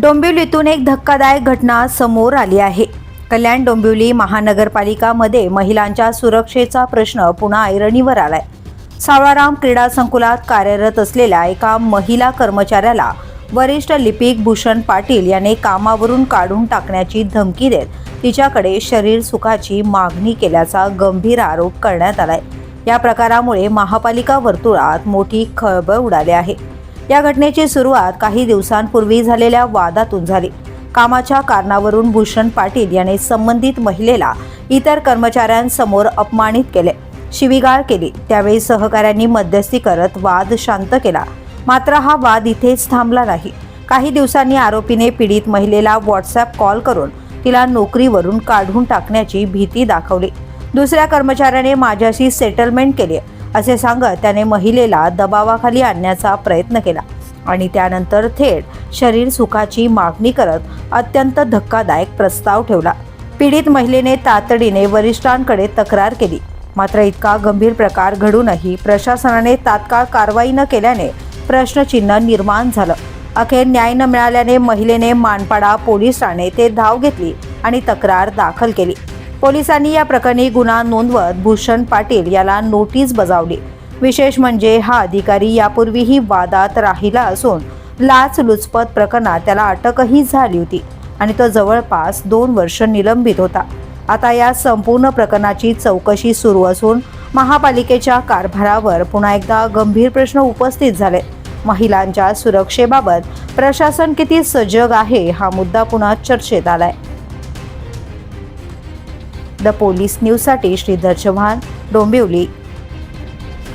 डोंबिवलीतून एक धक्कादायक घटना समोर आली आहे। कल्याण डोंबिवली महानगरपालिकामध्ये महिलांच्या सुरक्षेचा प्रश्न पुन्हा ऐरणीवर आलाय। सावळाराम क्रीडा संकुलात कार्यरत असलेल्या एका महिला कर्मचाऱ्याला वरिष्ठ लिपिक भूषण पाटील यांनी कामावरून काढून टाकण्याची धमकी देत तिच्याकडे शरीर सुखाची मागणी केल्याचा गंभीर आरोप करण्यात आलाय। या प्रकारामुळे महापालिका वर्तुळात मोठी खळबळ उडाली आहे। या घटनेची सुरुवात काही दिवसांपूर्वी झालेल्या वादातून झाली। कामाच्या कारणावरून भूषण पाटील यांनी संबंधित महिलेला इतर कर्मचाऱ्यांसमोर अपमानित केले, शिवीगाळ केली। त्यावेळी सहकाऱ्यांनी मध्यस्थी करत वाद शांत केला। मात्र हा वाद इथेच थांबला नाही। काही दिवसांनी आरोपीने पीडित महिलेला व्हॉट्सअप कॉल करून तिला नोकरीवरून काढून टाकण्याची भीती दाखवली। दुसऱ्या कर्मचाऱ्याने माझ्याशी सेटलमेंट केली असे सांगत त्याने महिलेला दबावाखाली आणण्याचा प्रयत्न केला आणि त्यानंतर थेट शरीर सुखाची मागणी करत अत्यंत धक्कादायक प्रस्ताव ठेवला। पीडित महिलेने तातडीने वरिष्ठांकडे तक्रार केली। मात्र इतका गंभीर प्रकार घडूनही प्रशासनाने तात्काळ कारवाई न केल्याने प्रश्नचिन्ह निर्माण झालं। अखेर न्याय न मिळाल्याने महिलेने मानपाडा पोलीस ठाणे ते धाव घेतली आणि तक्रार दाखल केली। पोलिसांनी या प्रकरणी गुन्हा नोंदवत भूषण पाटील याला नोटीस बजावली। विशेष म्हणजे हा अधिकारी यापूर्वीही वादात राहिला असून लाचलुचपत प्रकरणात त्याला अटकही झाली होती आणि तो जवळपास 2 वर्ष निलंबित होता। आता या संपूर्ण प्रकरणाची चौकशी सुरू असून महापालिकेच्या कारभारावर पुन्हा एकदा गंभीर प्रश्न उपस्थित झाले। महिलांच्या सुरक्षेबाबत प्रशासन किती सजग आहे हा मुद्दा पुन्हा चर्चेत आलाय। द पोलीस न्यूजसाठी श्रीधर चव्हाण, डोंबिवली।